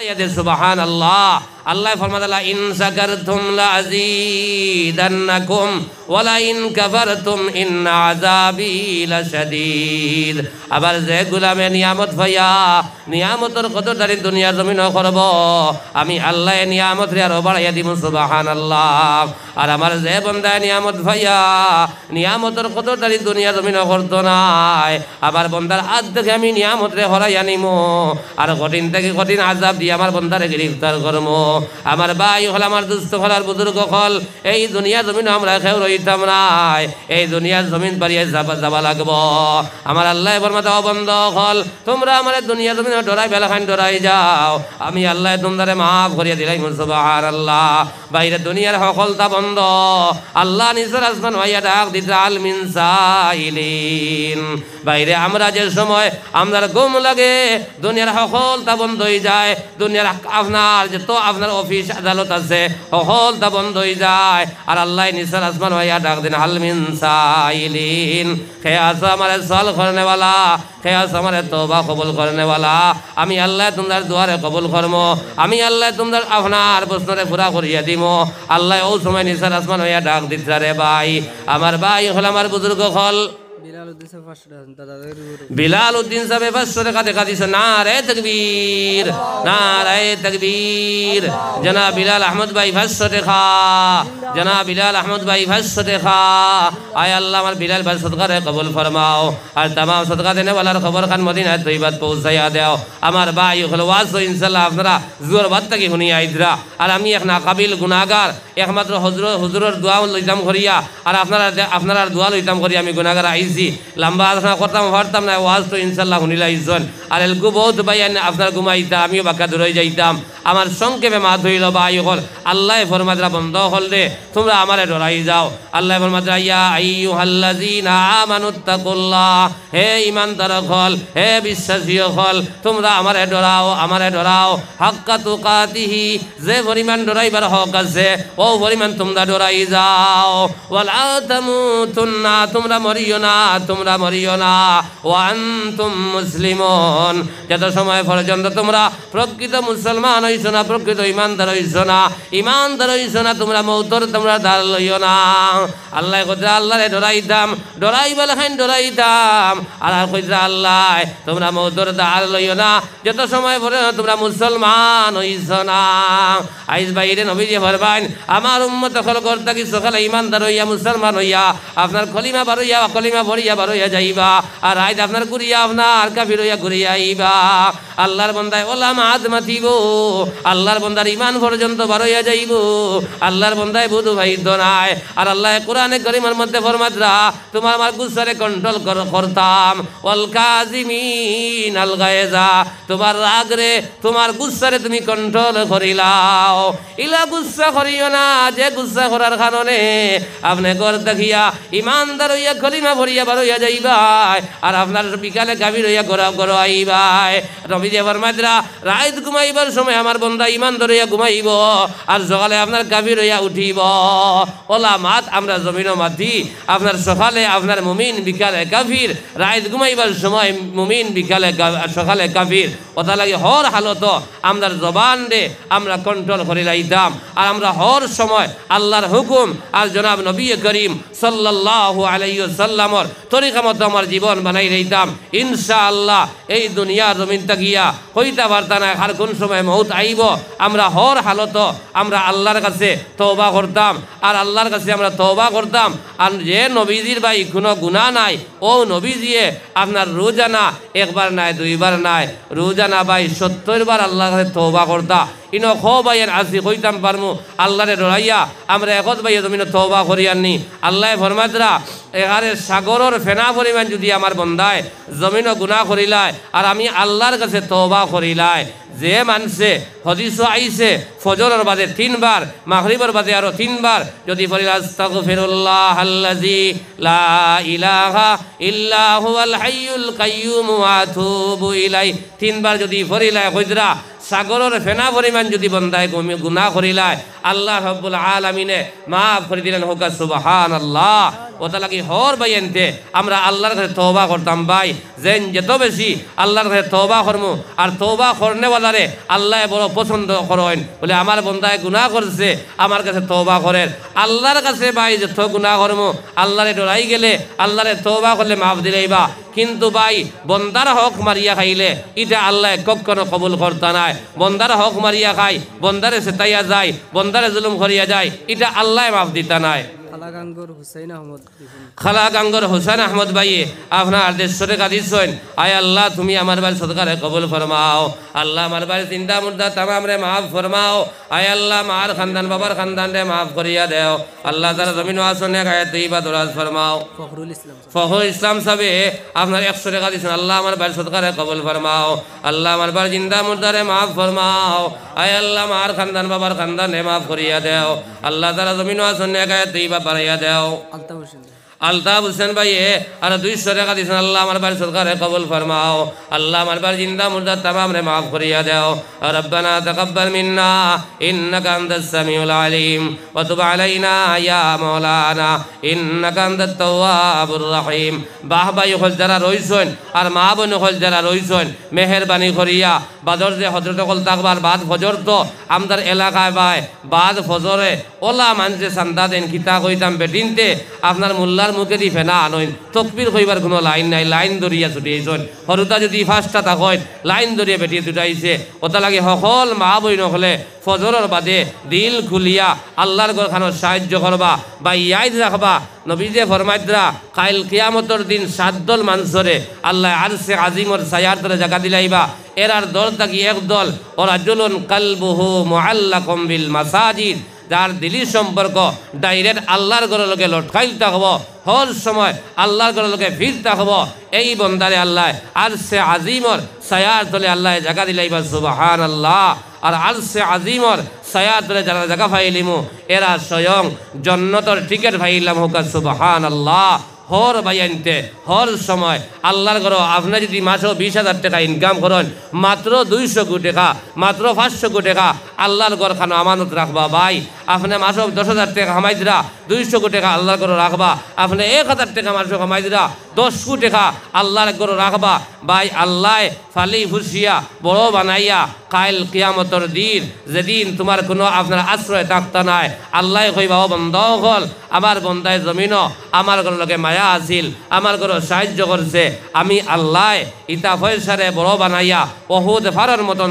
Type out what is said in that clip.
সুবহানাল্লাহ। আল্লাহ ফরমাতা ইন শাকারতুম লাযীদান্নাকুম ওয়া লা ইন কাফারতুম ইন্না আযাবি লাশাদীদ। আবার যে গোলামে নিয়ামত পাইয়া নিয়ামতের কদরদারি দুনিয়ার জমিন করব, আমি আল্লাহ নিয়ামত রে আরো বাড়াইয়া দিব সুবহানাল্লাহ। আর আমার যে বান্দা নিয়ামত পাইয়া নিয়ামতের কদরদারি দুনিয়ার জমিন করতো নাই, আবার বন্দার হাত থেকে আমি নিয়ামত রে হরাইয়া নিমু আর কঠিন থেকে কঠিন আযাব দিয়ে আমার বন্দারে গ্রেফতার করবো। আমার ভাই হল, আমার দুস্থ হল, আর বুজুর্গ হল, এই দুনিয়া জমিন আমরা কেউ রইতাম নাই, এই দুনিয়ার জমিন পারিয়ে যাবা লাগবো। আমার আল্লাহ ফরমাতা বন্ধ হল, তোমরা আমার দুনিয়া জমিন ডরাই বেলাখান ডরাই যাও, আমি আল্লাহ তোমরা মাফ করিয়া দিলাই সুবহানাল্লাহ। বাইরে দুনিয়ার সকলতা বন্ধ, আল্লাহ নিজের আসমান ভাইয়া ডাক দিতে আল মিন সাইলিন। বাইরে আমরা যে সময় আমরা ঘুম লাগে দুনিয়ার সকলতা বন্ধ হয়ে যায়, দুনিয়ার আপনার যত আপনার অফিস আদালত আছে সকলতা বন্ধ হয়ে যায়, আর আল্লাহ নিসার আসমান ভাইয়া ডাক দিন আল মিন সাইলিন। কে আছো আমার সওয়াল করনে वाला, কে আছো আমার তওবা কবুল করনে वाला। আমি আল্লাহ তোমার দুয়ারে কবুল করবো, আমি আল্লাহ তোমার আপনার প্রশ্নরে পুরা করিয়া দিব। আল্লাহ ও সময় নিসার আসমান ভাইয়া ডাক দিতে রে ভাই, আমার ভাই হল, আমার বুজুর্গ হল, বিলাল উদ্দিন সাহেব 500 টাকা দেখা দিছে। নারে তাকবীর, নারে তাকবীর। জনাব বিলাল আহমদ ভাই 500 টাকা, জনাব বিলাল আহমদ ভাই 500 টাকা। আয় আল্লাহ আমার বিলাল ভাই সদকারে কবুল ফরমাও, আর तमाम সদকা দেনে ওয়ালার খবর খান মদিনা তৈবাত পৌঁছাইয়া দাও। আমার ভাই হল ওয়াজ ইনশাআল্লাহ আপনারা জোর বাদ থেকে শুনি আইদরা, আর আমি এক নাকাবিল গুনাহগার, একমাত্র হুজুরের দোয়া লইতাম করিয়া, আর আপনারা দোয়া লইতাম করিয়া আমি গুনাহগার আইছি। লম্বা আলোচনা করতাম পারতাম না, ওয়াজ তো ইনশাল্লাহ শুনিলাইছেন। আর এলগু বহুত ভাই আপনার ঘুমাইতা, আমিও বাক্কা দূরে যাইতাম। আমার সংক্ষেপে মা ধইল ভাই হল, আল্লাহ ফরমাদরা বন্ধ হল রে, তোমরা আমারে ডরাই যাও। আল্লাহ ফরমাদরা ইয়া আইয়ুহাল্লাযীনা আমানুত্তাকুল্লাহ, হে ঈমানদার হল, হে বিশ্বাসী হল, তোমরা আমারে ডরাও, আমারে ডরাও। হাক্কা তুকাতিহি, যে পরিমাণ ডরাইবার হক আছে ও পরিমাণ তোমরা ডরাই যাও। ওয়ালা তামুতুন্না, তোমরা মরিও না, তোমরা মরিও না। ওয়া আনতুম মুসলিমুন, যত সময় পর্যন্ত তোমরা প্রকৃত মুসলমান হইছো না, প্রকৃত ইমানদার হইছো না, ইমানদার হইছো না, তোমরা মৌতর তোমরা দাঁড় লইও না। আল্লাহ কইরা আল্লাহরে ডরাইতাম, ডরাইবার খান ডরাইতাম, আর কইরা আল্লাহ তোমরা মৌতর দাঁড় লইও না যত সময় পর্যন্ত তোমরা মুসলমান হইছো না। আইজ বাইরে নবীজি ফরমাইন, আমার উম্মত হল করতে কি সকালে ইমানদার হইয়া মুসলমান হইয়া আপনার কলিমা বারইয়া কলিমা ভরিয়া বারইয়া যাইবা, আর আইজ আপনার ঘুরিয়া আপনার কাফির হইয়া ঘুরিয়া আইবা। আল্লাহর বন্দায় ওলাম হাত মাতিব, আল্লাহর বন্দার ইমান পর্যন্ত বারইয়া যাইব, আল্লাহর বন্দায় বুধু ভাইদ নাই। আর আল্লাহ কোরআনে কারীমের মধ্যে ফরমাদরা তোমার আমার গুসারে কন্ট্রোল করতাম, ওয়াল কাযিমিন আল গায়জা, তোমার রাগরে তোমার গুসারে তুমি কন্ট্রোল করিলাও। ইলা গুসা করিও না, যে গুসা করার কারণে আপনি ঘর দেখিয়া ইমানদার হইয়া কলিমা ভরিয়া বারইয়া যাইবাই, আর আপনার বিকালে কাফির হইয়া ঘর আইবাই। নবীজি ফরমাদরা রাত ঘুমাইবার সময় আমার বন্দা ইমানদার হইয়া ঘুমাইব, আর সকালে আপনার কাফির হইয়া উঠিব। ওলা মাত আমরা জমিনও মাতি, আপনার সকালে আপনার মুমিন, বিকালে কাফির। রাত ঘুমাইবার সময় মুমিন, বিকালে সকালে কাফির। ওটা লাগে হর হালত আমরা জবান রে আমরা কন্ট্রোল করে লাইতাম, আর আমরা হর সময় আল্লাহর হুকুম আর জনাব নবী করিম সাল্লাল্লাহু আলাইহি ওয়াসাল্লামর তরিকা মতো আমার জীবন বানাই রইতাম। ইনশাআল্লাহ এই দুনিয়ার জমিন তাকিয়া হইতে পারতা না আর কোন সময় মউত আইব। আমরা হর হালত আমরা আল্লাহর কাছে তওবা করতাম, আর আল্লাহর কাছে আমরা তওবা করতাম। আর যে নবীজির ভাই কোনো গুনাহ নাই, ও নবীজিয়ে আপনার রোজানা একবার নাই, দুইবার নাই, রোজানা ভাই 70 বার আল্লাহর কাছে তওবা করতা। ইনো খো ভাইয়ের আসি কইতাম পারমু আল্লাহরে ডরাইয়া আমরা একত ভাইয়ে জমিনে তওবা করিয়াননি। আল্লাহ ফরমাদরা এগারে সাগরের ফেনা পরিমাণ যদি আমার বন্দায় জমিনও গুনাহ করিলায়, আর আমি আল্লাহর কাছে তওবা করিলায়, যে মানছে হদিস আইছে ফজরের বাদে 3 বার, মাগরিবের বাদে আরো 3 বার যদি বলি আস্তাগফিরুল্লাহাল্লাযী লা ইলাহা ইল্লা হুয়াল হাইয়ুল কাইয়্যুম ওয়া আতুবু ইলাইহি 3 বার যদি পড়িলায় কইদরা সাগরের ফেনা পরিমাণ যদি বন্দায় গুনাহ করিলায়, আল্লাহ রাব্বুল আলামিনে মাফ করে দিলেন। হোক সুবহানাল্লাহ। ওটা লাগি হর ভাই এনতে আমরা আল্লাহর কাছে তওবা করতাম ভাই যেন যত বেশি আল্লাহর কাছে তওবা করমু আর তওবা করনেওয়ালারে আল্লাহ বড় পছন্দ করেন বলে আমার বন্দায় গুনাহ করছে আমার কাছে তওবা করেন আল্লাহর কাছে ভাই যত গুনাহ করমু আল্লাহরে ডরাই গেলে আল্লাহরে তওবা করলে মাফ দিলেইবা কিন্তু ভাই বন্দার হক মারিয়া খাইলে এটা আল্লাহ কখনো কবুল করতা নাই বন্দার হক মারিয়া খাই বন্দারে সেতাইয়া যায় বন্দারে জুলুম করিয়া যায় এটা আল্লাহ মাফ দিতা নাই খালাগাঙ্গর হুসেন আহমদ ভাই আপনার দেশরে কাঁদিছেন আয় আল্লাহ তুমি আমার বাড়ি সদকারে কবুল ফরমাও আল্লাহ আমার বাড়ি চিন্তা মুর্দা তামাম রে মাফ ফরমাও আয় আল্লাহ মার খানদান বাবার খানদান রে মাফ করিয়া দেও আল্লাহ তারা জমিন আসনে গায়ে তুইবা দরাজ ফরমাও ফখরুল ইসলাম সাহেব আপনার 100 টাকা দিয়েছেন আল্লাহ আমার বাড়ি সদকারে কবুল ফরমাও আল্লাহ আমার বাড়ি জিন্দা মুর্দা রে মাফ ফরমাও আয় আল্লাহ মার খানদান বাবার খানদান রে মাফ করিয়া দেও আল্লাহ তারা জমিন আসনে গায়ে তুইবা বাড়াইয়া দেও আলতাফ হোসেন ভাই আর 200 টাকা দিয়েছেন আল্লাহ আমার বাড়ি সরকারে কবুল ফরমাও আল্লাহ আমার বাড়ি জিন্দা মুর্দা তামাম রে মাফ করিয়া দাও রব্বানা তাকাব্বাল মিন্না ইন্নাকা আনতাস সামিউল আলিম ওয়া তুব আলাইনা ইয়া মাওলানা ইন্নাকা আনতাত তাওয়াবুর রহিম বাহ ভাই হল যারা রইছেন আর মা বোন হল যারা রইছেন মেহেরবানি করিয়া বাদর যে হযরত কল তাকবার বাদ ফজর তো আমদার এলাকায় ভাই বাদ ফজরে ওলা মানুষে চান্দা দেন কিতা কইতাম বেটিনতে আপনার মোল্লার মুখে দি ফেনা আনইন তকবির কইবার কোনো লাইন নাই লাইন দরিয়া ছুটিয়েছেন হরুতা যদি ফার্স্টটা থাকেন লাইন দরিয়া বেটিয়ে ছুটাইছে ওটা লাগে সকল মা বইন হলে ফজরের বাদে দিল খুলিয়া আল্লাহর ঘরখানোর সাহায্য করবা বা ইয়াদ রাখবা নবীজে ফরমাইদরা কাইল কিয়ামতর দিন 7 দল মানুষরে আল্লাহ আরশে আজিমর ছায়ার তলে জায়গা দিলাইবা এরার দল থাকি এক দল ও রাজুলুন কালবুহু মুআল্লাকুম বিল মাসাজিদ যার দিলি সম্পর্ক ডাইরেক্ট আল্লাহর ঘরের লগে লটকাইল থাকব হর সময় আল্লাহর ঘরের লগে ভিড় থাকব এই বন্দারে আল্লাহ আরশে আজিমর ছায়ার তলে আল্লাহ জায়গা দিলাইবা সুবহানাল্লাহ আর আরশে আজিমর ছায়ার তলে যারা জায়গা পাইলিমু এরা স্বয়ং জান্নাতের টিকিট পাইলাম হোক সুবহানাল্লাহ হর বাইনতে হর সময় আল্লাহর ঘর আপনি যদি মাসও 20,000 টাকা ইনকাম করেন মাত্র 200 কোটি টাকা মাত্র 500 কোটি টাকা আল্লাহর ঘর খানো আমানত রাখবা ভাই আপনি মাসও 10,000 টাকা কামাই দিরা 200 কোটি টাকা আল্লাহর ঘর রাখবা আপনি 1,000 টাকা মাসও কামাই দিরা 10 কোটি টাকা আল্লাহর ঘর রাখবা ভাই আল্লাহ ফালি ফুসিয়া বড় বানাইয়া কাইল কিয়ামতর দিন যেদিন তোমার কোনো আপনার আশ্রয় থাকতা নাই আল্লাহ কইবা ও বন্ধ হল আমার বন্দায় জমিনও আমার ঘর লগে মায়া আছিল আমার ঘর সাহায্য করছে আমি আল্লাহ ইতা পয়সারে বড় বানাইয়া বহুত ফারার মতন